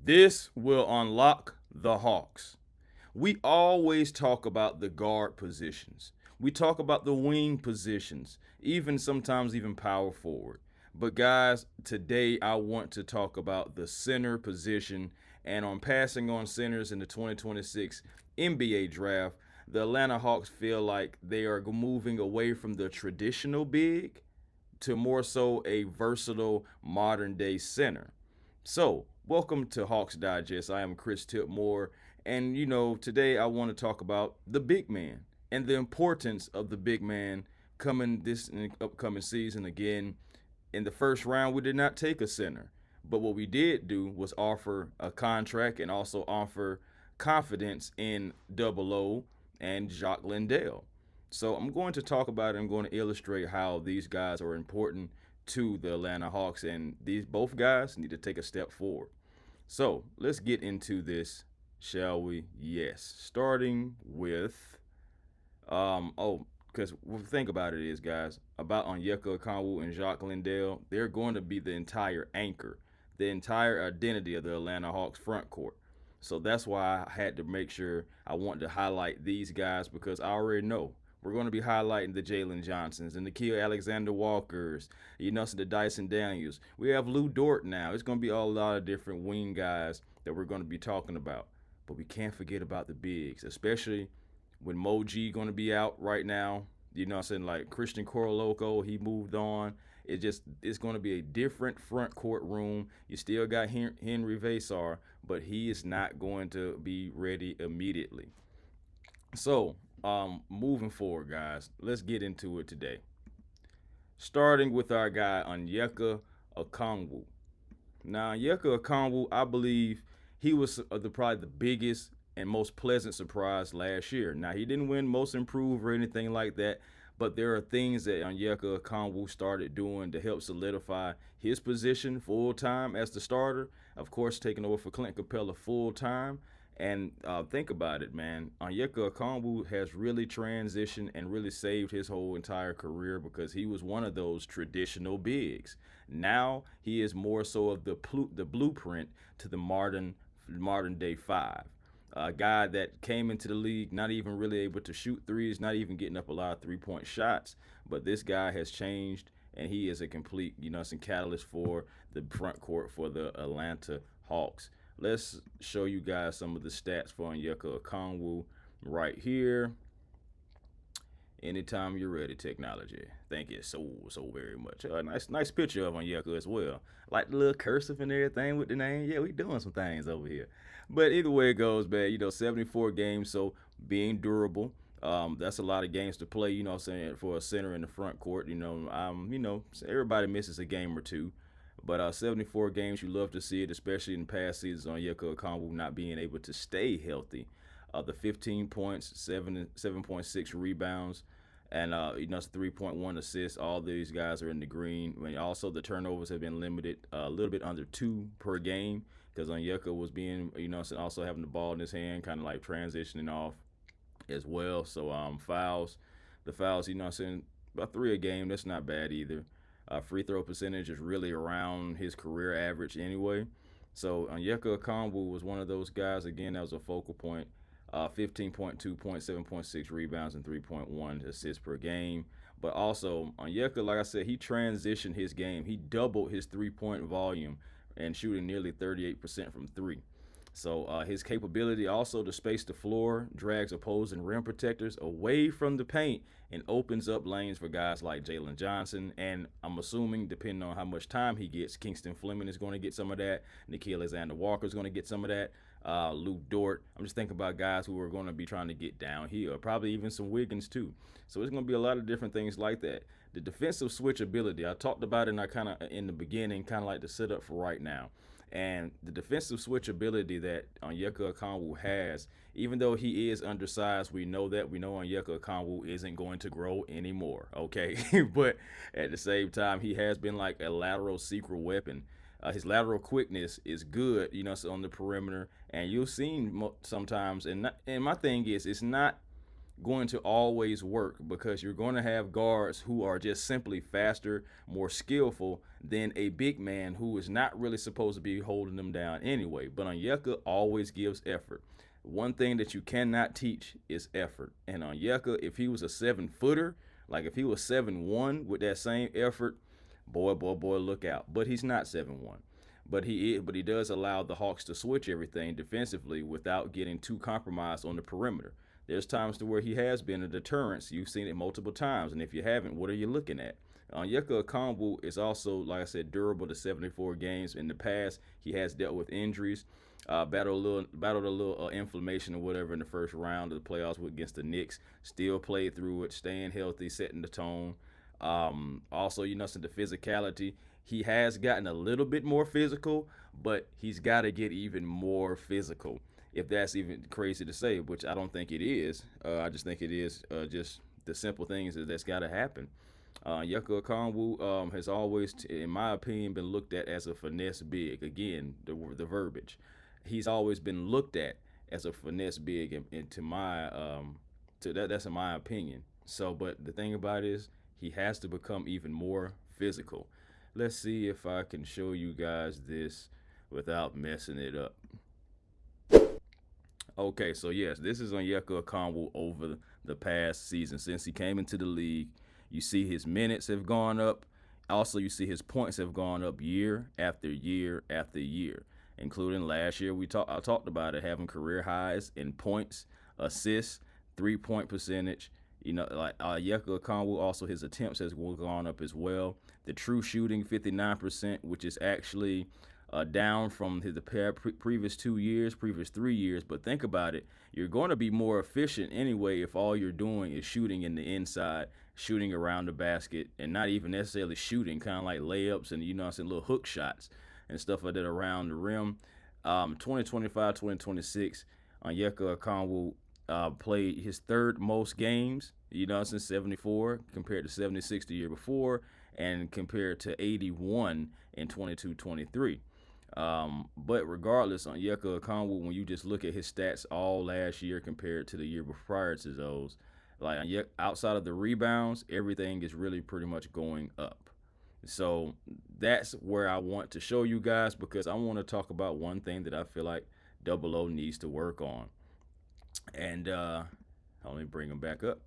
This will unlock the Hawks. We always talk about the guard positions. We talk about the wing positions, even sometimes even power forward. But guys, today I want to talk about the center position, and on passing on centers in the 2026 NBA draft, the Atlanta Hawks feel like they are moving away from the traditional big to more so a versatile modern day center. So, welcome to Hawks Digest. I am Chris Tipmore, and today I want to talk about the big man and the importance of the big man coming this upcoming season. Again, in the first round, we did not take a center, but what we did do was offer a contract and also offer confidence in Double O and Jock Landale. So I'm going to talk about it. I'm going to illustrate how these guys are important to the Atlanta Hawks, and these both guys need to take a step forward. So let's get into this, shall we? Yes. Starting with because the thing about it is, guys, about Onyeka Okongwu and Jock Landale, they're going to be the entire anchor, the entire identity of the Atlanta Hawks front court. So that's why I had to make sure I wanted to highlight these guys because I already know we're going to be highlighting the Jalen Johnsons and the Nickiel Alexander Walkers, so the Dyson Daniels. We have Lou Dort now. It's going to be a lot of different wing guys that we're going to be talking about. But we can't forget about the bigs, especially when Moji going to be out right now. Like Christian Coroloco, he moved on. It's going to be a different front court room. You still got Henry Vasar, but he is not going to be ready immediately. So, moving forward, guys, let's get into it today. Starting with our guy Onyeka Okongwu. Now, Onyeka Okongwu, I believe he was probably the biggest and most pleasant surprise last year. Now, he didn't win Most Improved or anything like that, but there are things that Onyeka Okongwu started doing to help solidify his position full time as the starter. Of course, taking over for Clint Capella full time. And think about it, man. Onyeka Okongwu has really transitioned and really saved his whole entire career because he was one of those traditional bigs. Now he is more so of the blueprint to the modern day five. A guy that came into the league not even really able to shoot threes, not even getting up a lot of 3-point shots. But this guy has changed, and he is a complete, some catalyst for the front court for the Atlanta Hawks. Let's show you guys some of the stats for Onyeka Okongwu right here. Anytime you're ready, technology. Thank you so very much. Nice picture of Onyeka as well. Like the little cursive and everything with the name. Yeah, we doing some things over here. But either way it goes, man, 74 games, so being durable. That's a lot of games to play, saying for a center in the front court. Everybody misses a game or two. But 74 games, you love to see it, especially in past seasons on Onyeka Okongwu not being able to stay healthy. The 15 points, 7.6 rebounds, and 3.1 assists. All these guys are in the green. Also, the turnovers have been limited, a little bit under 2 per game because Onyeka was being, also having the ball in his hand, kind of like transitioning off as well. So the fouls, about 3 a game. That's not bad either. Free throw percentage is really around his career average anyway. So Onyeka Okongwu was one of those guys, again, that was a focal point. 15.2 points, 7.6 rebounds, and 3.1 assists per game. But also, Onyeka, like I said, he transitioned his game. He doubled his three-point volume and shooting nearly 38% from three. So his capability also to space the floor, drags opposing rim protectors away from the paint, and opens up lanes for guys like Jalen Johnson. And I'm assuming, depending on how much time he gets, Kingston Fleming is going to get some of that. Nickiel Alexander Walker is going to get some of that. Lou Dort. I'm just thinking about guys who are going to be trying to get downhill, probably even some Wiggins too. So it's going to be a lot of different things like that. The defensive switchability, I talked about it and I kind of in the beginning, kind of like the setup for right now. And the defensive switchability that Onyeka Okongwu has, even though he is undersized, we know that. We know Onyeka Okongwu isn't going to grow anymore, okay? But at the same time, he has been like a lateral secret weapon. His lateral quickness is good, so on the perimeter. And you'll see sometimes, and my thing is, it's not going to always work because you're going to have guards who are just simply faster, more skillful than a big man who is not really supposed to be holding them down anyway. But Onyeka always gives effort. One thing that you cannot teach is effort. And Onyeka, if he was a 7-footer, like if he was 7'1" with that same effort, boy, look out. But he's not 7'1". But he does allow the Hawks to switch everything defensively without getting too compromised on the perimeter. There's times to where he has been a deterrence. You've seen it multiple times, and if you haven't, what are you looking at? Onyeka Okongwu is also, like I said, durable to 74 games. In the past, he has dealt with injuries, battled a little inflammation or whatever in the first round of the playoffs against the Knicks. Still played through it, staying healthy, setting the tone. Also, since the physicality, he has gotten a little bit more physical, but he's got to get even more physical. If that's even crazy to say, which I don't think it is. I just think it is just the simple things that's got to happen. Onyeka Okongwu has always, in my opinion, been looked at as a finesse big. Again, the verbiage. He's always been looked at as a finesse big, and that's in my opinion. So, but the thing about it is, he has to become even more physical. Let's see if I can show you guys this without messing it up. Okay, so yes, this is Onyeka Okongwu over the past season. Since he came into the league, you see his minutes have gone up. Also, you see his points have gone up year after year after year, including last year. I talked about it, having career highs in points, assists, 3-point percentage. Like Onyeka Okongwu, also his attempts has gone up as well. The true shooting, 59%, which is actually down from the previous 2 years, previous 3 years. But think about it. You're going to be more efficient anyway if all you're doing is shooting in the inside, shooting around the basket, and not even necessarily shooting, kind of like layups and, little hook shots and stuff like that around the rim. 2025, 2026, Onyeka Okongwu played his third most games, since 74 compared to 76 the year before, and compared to 81 in 22-23. But regardless, Onyeka Okongwu, when you just look at his stats all last year compared to the year prior to those, like outside of the rebounds, everything is really pretty much going up. So that's where I want to show you guys, because I want to talk about one thing that I feel like Double O needs to work on. And let me bring him back up.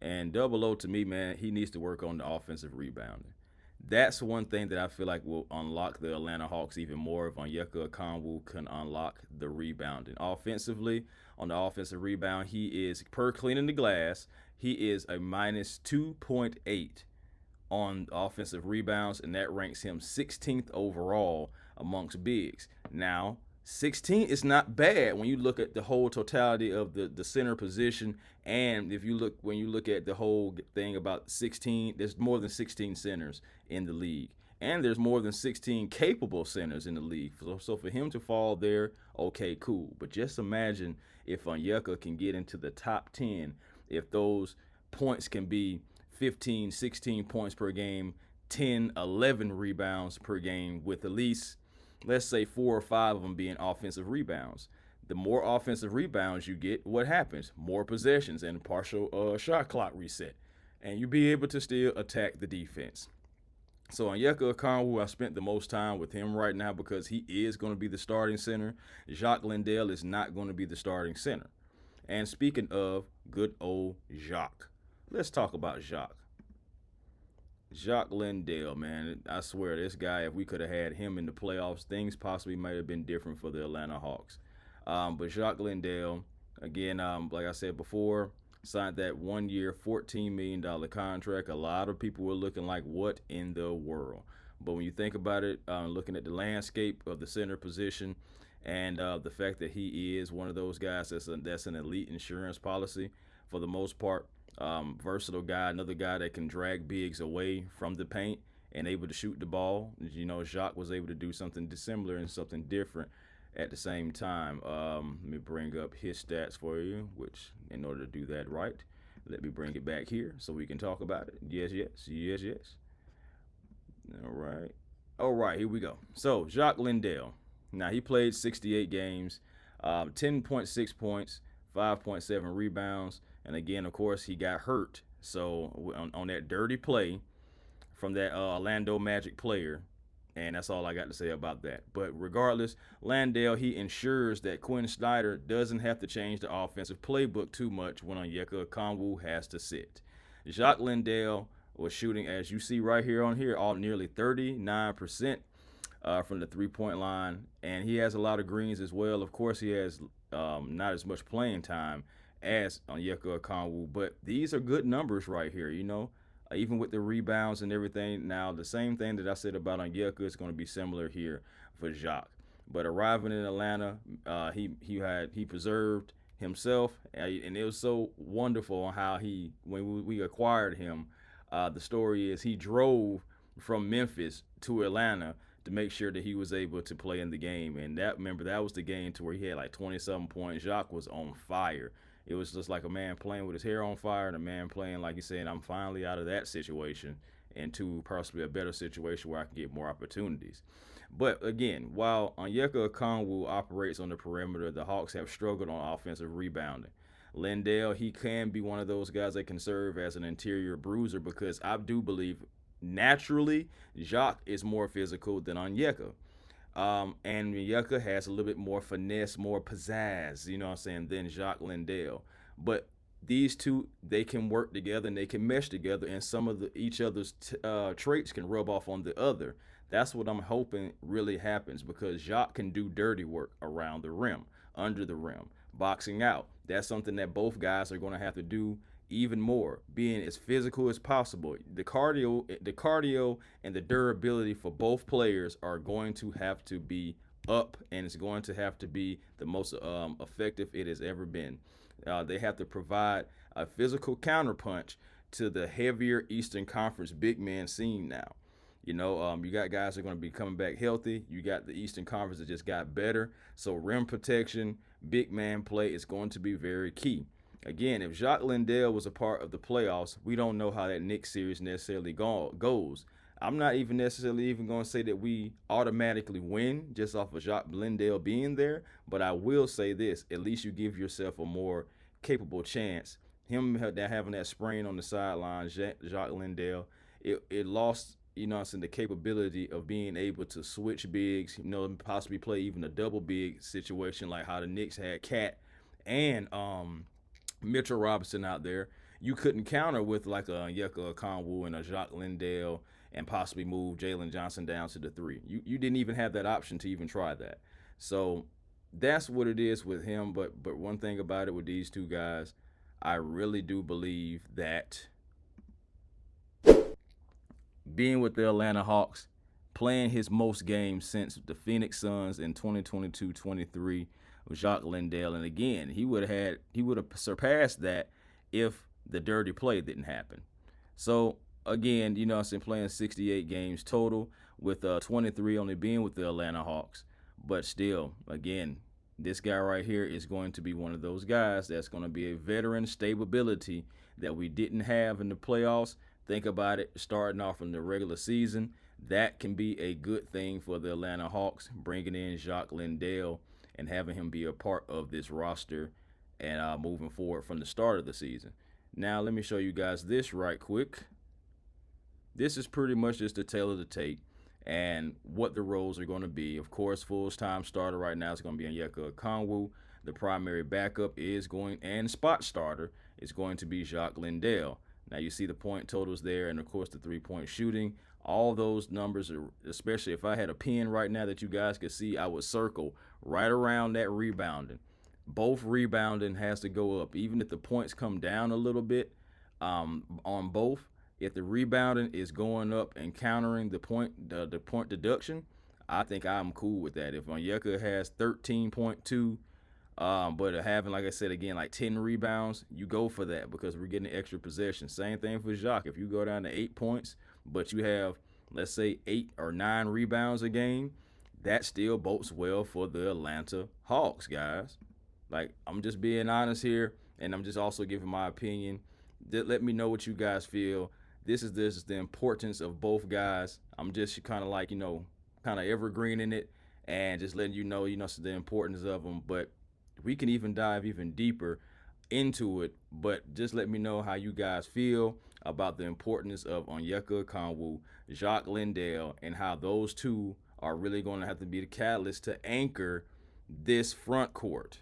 And Double O, to me, man, he needs to work on the offensive rebounding. That's one thing that I feel like will unlock the Atlanta Hawks even more if Onyeka Okongwu can unlock the rebounding. Offensively, on the offensive rebound, he is, per cleaning the glass, he is a minus 2.8 on offensive rebounds, and that ranks him 16th overall amongst bigs. Now, 16 is not bad when you look at the whole totality of the center position, and when you look at the whole thing about 16, there's more than 16 centers in the league, and there's more than 16 capable centers in the league. So for him to fall there, okay, cool. But just imagine if Onyeka can get into the top 10, if those points can be 15, 16 points per game, 10, 11 rebounds per game, with at least, let's say, 4 or 5 of them being offensive rebounds. The more offensive rebounds you get, what happens? More possessions and partial shot clock reset. And you'll be able to still attack the defense. So Onyeka Okongwu, I spent the most time with him right now because he is going to be the starting center. Jock Landale is not going to be the starting center. And speaking of good old Jock, let's talk about Jock. Jock Landale, man, I swear, this guy, if we could have had him in the playoffs, things possibly might have been different for the Atlanta Hawks. But Jock Landale, again, like I said before, signed that 1-year, $14 million contract. A lot of people were looking like, what in the world? But when you think about it, looking at the landscape of the center position and the fact that he is one of those guys that's an elite insurance policy for the most part, versatile guy, another guy that can drag bigs away from the paint and able to shoot the ball. Jacques was able to do something dissimilar and something different at the same time. Let me bring up his stats for you, which in order to do that right, let me bring it back here so we can talk about it. Yes. All right, here we go. So Jock Landale. Now, he played 68 games, 10.6 points, 5.7 rebounds. And again, of course, he got hurt. So on that dirty play from that Orlando Magic player. And that's all I got to say about that. But regardless, Landale, he ensures that Quin Snyder doesn't have to change the offensive playbook too much when Onyeka Okongwu has to sit. Jock Landale was shooting, as you see right here on here, all nearly 39% from the three-point line, and he has a lot of greens as well. Of course, he has not as much playing time as Onyeka Okongwu, but these are good numbers right here, even with the rebounds and everything. Now, the same thing that I said about Onyeka is going to be similar here for Jock. But arriving in Atlanta, he preserved himself, and it was so wonderful on how when we acquired him. The story is he drove from Memphis to Atlanta to make sure that he was able to play in the game. And that was the game to where he had like 27 points. Jock was on fire. It was just like a man playing with his hair on fire and a man playing, like he said, I'm finally out of that situation into possibly a better situation where I can get more opportunities. But again, while Onyeka Okongwu operates on the perimeter, the Hawks have struggled on offensive rebounding. Landale, he can be one of those guys that can serve as an interior bruiser because I do believe naturally Jock is more physical than Onyeka. And Onyeka has a little bit more finesse, more pizzazz, than Jock Landale. But these two, they can work together and they can mesh together, and some of each other's traits can rub off on the other. That's what I'm hoping really happens because Jock can do dirty work around the rim, under the rim, boxing out. That's something that both guys are going to have to do even more, being as physical as possible. The cardio and the durability for both players are going to have to be up, and it's going to have to be the most effective it has ever been. They have to provide a physical counterpunch to the heavier Eastern Conference big man scene now. You got guys that are going to be coming back healthy. You got the Eastern Conference that just got better. So rim protection, big man play is going to be very key. Again, if Jock Landale was a part of the playoffs, we don't know how that Knicks series necessarily goes. I'm not even necessarily going to say that we automatically win just off of Jock Landale being there, but I will say this: at least you give yourself a more capable chance. Him having that sprain on the sidelines, Jock Landale, it lost the capability of being able to switch bigs, possibly play even a double big situation like how the Knicks had Cat and Mitchell Robinson out there. You couldn't counter with like a Onyeka Okongwu and a Jock Landale and possibly move Jalen Johnson down to the 3. You didn't even have that option to even try that. So that's what it is with him. But one thing about it with these two guys, I really do believe that being with the Atlanta Hawks, playing his most games since the Phoenix Suns in 2022-23 with Jock Landale, and again, he would have surpassed that if the dirty play didn't happen. So again, playing 68 games total with 23 only being with the Atlanta Hawks, but still, again, this guy right here is going to be one of those guys that's going to be a veteran stability that we didn't have in the playoffs. Think about it, starting off from the regular season, that can be a good thing for the Atlanta Hawks, bringing in Jock Landale and having him be a part of this roster and moving forward from the start of the season. Now, let me show you guys this right quick. This is pretty much just the tale of the tape and what the roles are going to be. Of course, full-time starter right now is going to be Onyeka Okongwu. The primary backup and spot starter is going to be Jock Landale. Now, you see the point totals there, and, of course, the three-point shooting. All those numbers, especially if I had a pen right now that you guys could see, I would circle right around that rebounding. Both rebounding has to go up. Even if the points come down a little bit on both, if the rebounding is going up and countering the point deduction, I think I'm cool with that. If Onyeka has 13.2, but having, like I said, again, like 10 rebounds, you go for that because we're getting extra possession. Same thing for Jock. If you go down to 8 points, but you have, let's say, 8 or 9 rebounds a game, that still bodes well for the Atlanta Hawks, guys. Like, I'm just being honest here, and I'm just also giving my opinion. Let me know what you guys feel. This is the importance of both guys. I'm just kind of like, kind of evergreening it and just letting you know, the importance of them. But we can even dive even deeper into it, but just let me know how you guys feel. about the importance of Onyeka Okongwu, Jock Landale, and how those two are really going to have to be the catalyst to anchor this front court.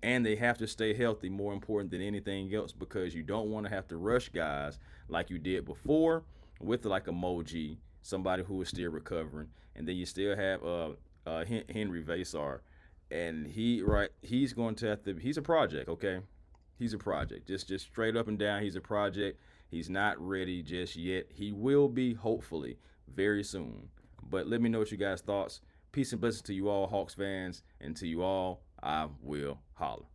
And they have to stay healthy, more important than anything else, because you don't want to have to rush guys like you did before with like a Moji, somebody who is still recovering, and then you still have Henry Vasar, and he's going to have to. He's a project, okay? He's a project. Just straight up and down, he's a project. He's not ready just yet. He will be, hopefully, very soon. But let me know what you guys' thoughts. Peace and blessings to you all, Hawks fans, and to you all, I will holler.